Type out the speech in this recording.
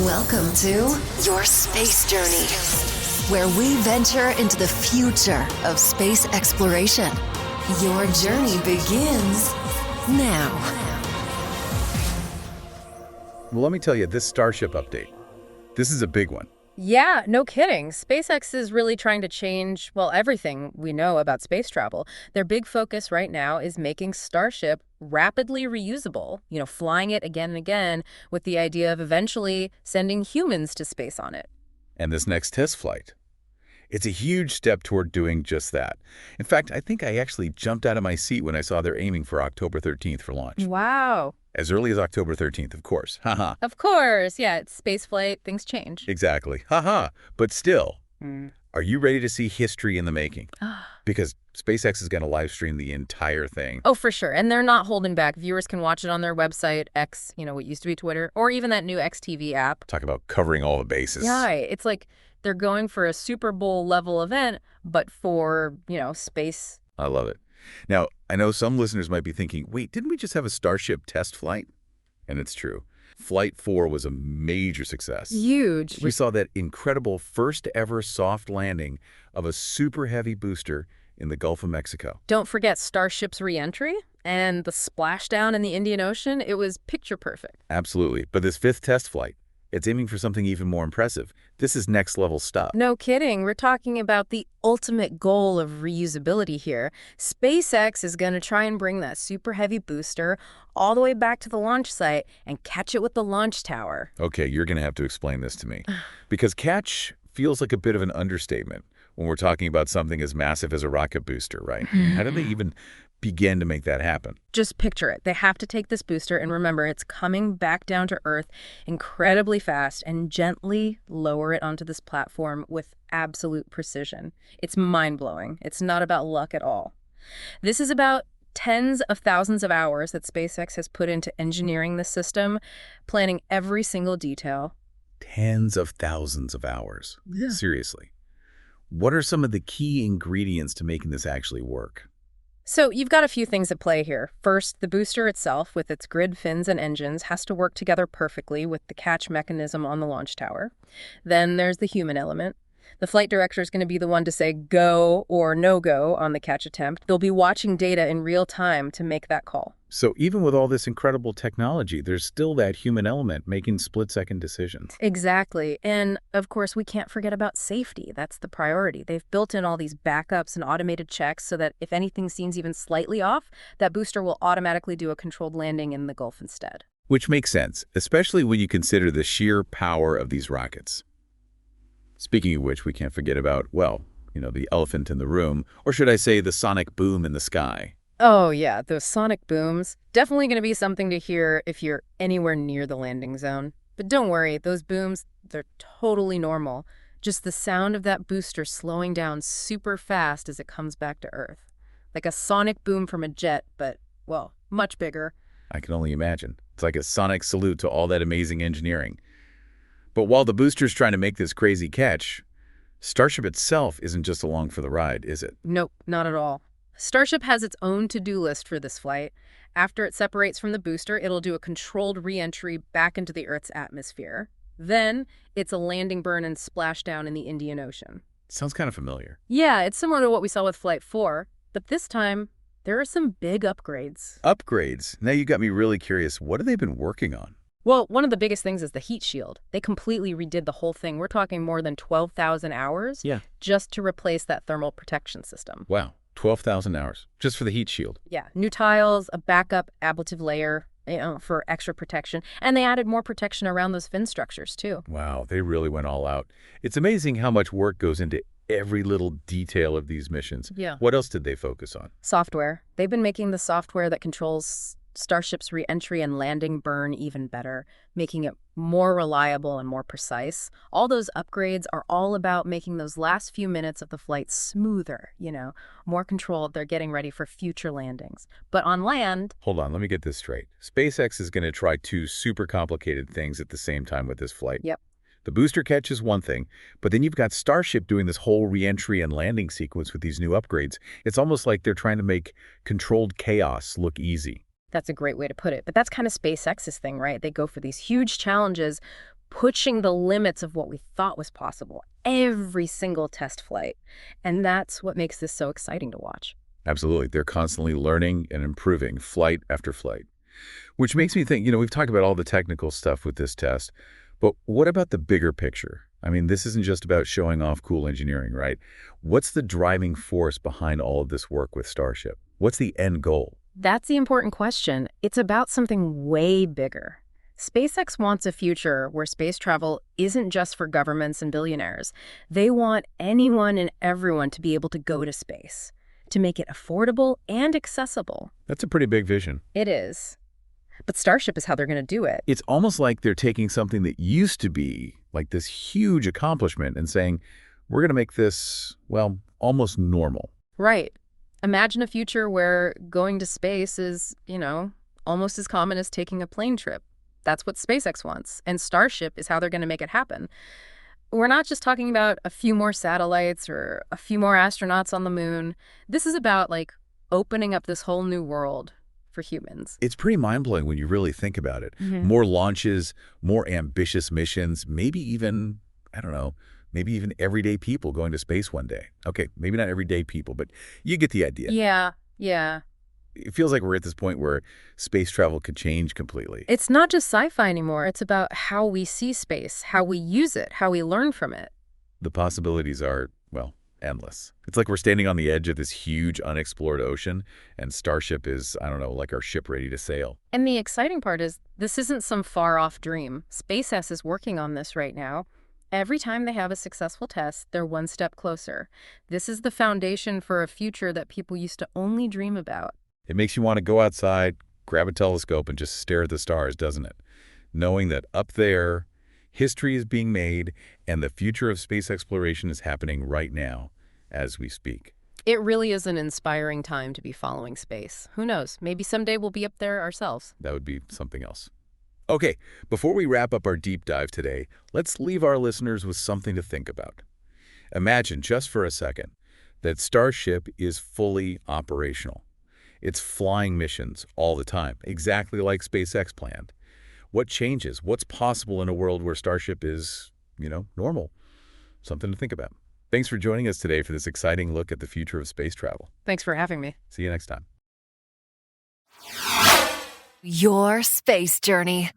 Welcome to your space journey, where we venture into the future of space exploration. Your journey begins now. Well, let me tell you, this Starship update, this is a big one. Yeah, no kidding. SpaceX is really trying to change, well, everything we know about space travel. Their big focus right now is making Starship rapidly reusable, flying it again and again with the idea of eventually sending humans to space on it. And this next test flight, it's a huge step toward doing just that. In fact, I think I actually jumped out of my seat when I saw they're aiming for October 13th for launch. Wow. As early as October 13th, of course. Haha. Of course. Yeah, it's spaceflight. Things change. Exactly. Haha. But still, are you ready to see history in the making? Because SpaceX is going to live stream the entire thing. Oh, for sure. And they're not holding back. Viewers can watch it on their website, X, what used to be Twitter, or even that new XTV app. Talk about covering all the bases. Yeah, it's like they're going for a Super Bowl level event, but for, space. I love it. Now, I know some listeners might be thinking, wait, didn't we just have a Starship test flight? And it's true. Flight 4 was a major success. Huge. We saw that incredible first ever soft landing of a super heavy booster in the Gulf of Mexico. Don't forget Starship's reentry and the splashdown in the Indian Ocean. It was picture perfect. Absolutely. But this fifth test flight, it's aiming for something even more impressive. This is next level stuff. No kidding. We're talking about the ultimate goal of reusability here. SpaceX is going to try and bring that super heavy booster all the way back to the launch site and catch it with the launch tower. Okay, you're going to have to explain this to me. Because catch feels like a bit of an understatement when we're talking about something as massive as a rocket booster, right? How do they even begin to make that happen? Just picture it. They have to take this booster, and remember, it's coming back down to Earth incredibly fast and gently lower it onto this platform with absolute precision. It's mind-blowing. It's not about luck at all. This is about tens of thousands of hours that SpaceX has put into engineering the system, planning every single detail. Tens of thousands of hours. Yeah. Seriously. What are some of the key ingredients to making this actually work? So you've got a few things at play here. First, the booster itself, with its grid fins and engines, has to work together perfectly with the catch mechanism on the launch tower. Then there's the human element. The flight director is going to be the one to say go or no go on the catch attempt. They'll be watching data in real time to make that call. So even with all this incredible technology, there's still that human element making split-second decisions. Exactly. And, of course, we can't forget about safety. That's the priority. They've built in all these backups and automated checks so that if anything seems even slightly off, that booster will automatically do a controlled landing in the Gulf instead. Which makes sense, especially when you consider the sheer power of these rockets. Speaking of which, we can't forget about, well, the elephant in the room, or should I say the sonic boom in the sky. Oh, yeah, those sonic booms. Definitely going to be something to hear if you're anywhere near the landing zone. But don't worry, those booms, they're totally normal. Just the sound of that booster slowing down super fast as it comes back to Earth. Like a sonic boom from a jet, but, well, much bigger. I can only imagine. It's like a sonic salute to all that amazing engineering. But while the booster's trying to make this crazy catch, Starship itself isn't just along for the ride, is it? Nope, not at all. Starship has its own to-do list for this flight. After it separates from the booster, it'll do a controlled re-entry back into the Earth's atmosphere. Then, it's a landing burn and splashdown in the Indian Ocean. Sounds kind of familiar. Yeah, it's similar to what we saw with Flight 4, but this time, there are some big upgrades. Upgrades? Now you got me really curious. What have they been working on? Well, one of the biggest things is the heat shield. They completely redid the whole thing. We're talking more than 12,000 hours just to replace that thermal protection system. Wow, 12,000 hours just for the heat shield. Yeah, new tiles, a backup ablative layer for extra protection, and they added more protection around those fin structures too. Wow, they really went all out. It's amazing how much work goes into every little detail of these missions. Yeah. What else did they focus on? Software. They've been making the software that controls Starship's re-entry and landing burn even better, making it more reliable and more precise. All those upgrades are all about making those last few minutes of the flight smoother, more controlled. They're getting ready for future landings. But on land... Hold on, let me get this straight. SpaceX is going to try two super complicated things at the same time with this flight. Yep. The booster catch is one thing, but then you've got Starship doing this whole re-entry and landing sequence with these new upgrades. It's almost like they're trying to make controlled chaos look easy. That's a great way to put it. But that's kind of SpaceX's thing, right? They go for these huge challenges, pushing the limits of what we thought was possible every single test flight. And that's what makes this so exciting to watch. Absolutely. They're constantly learning and improving flight after flight. Which makes me think, we've talked about all the technical stuff with this test, but what about the bigger picture? I mean, this isn't just about showing off cool engineering, right? What's the driving force behind all of this work with Starship? What's the end goal? That's the important question. It's about something way bigger. SpaceX wants a future where space travel isn't just for governments and billionaires. They want anyone and everyone to be able to go to space, to make it affordable and accessible. That's a pretty big vision. It is. But Starship is how they're going to do it. It's almost like they're taking something that used to be like this huge accomplishment and saying, we're going to make this, well, almost normal. Right. Imagine a future where going to space is, almost as common as taking a plane trip. That's what SpaceX wants, and Starship is how they're going to make it happen. We're not just talking about a few more satellites or a few more astronauts on the moon. This is about, opening up this whole new world for humans. It's pretty mind-blowing when you really think about it. Mm-hmm. More launches, more ambitious missions, maybe even, I don't know, maybe even everyday people going to space one day. Okay, maybe not everyday people, but you get the idea. Yeah. It feels like we're at this point where space travel could change completely. It's not just sci-fi anymore. It's about how we see space, how we use it, how we learn from it. The possibilities are, well, endless. It's like we're standing on the edge of this huge unexplored ocean, and Starship is, I don't know, like our ship ready to sail. And the exciting part is this isn't some far-off dream. SpaceX is working on this right now. Every time they have a successful test, they're one step closer. This is the foundation for a future that people used to only dream about. It makes you want to go outside, grab a telescope, and just stare at the stars, doesn't it? Knowing that up there, history is being made, and the future of space exploration is happening right now as we speak. It really is an inspiring time to be following space. Who knows? Maybe someday we'll be up there ourselves. That would be something else. Okay, before we wrap up our deep dive today, let's leave our listeners with something to think about. Imagine, just for a second, that Starship is fully operational. It's flying missions all the time, exactly like SpaceX planned. What changes? What's possible in a world where Starship is, normal? Something to think about. Thanks for joining us today for this exciting look at the future of space travel. Thanks for having me. See you next time. Your space journey.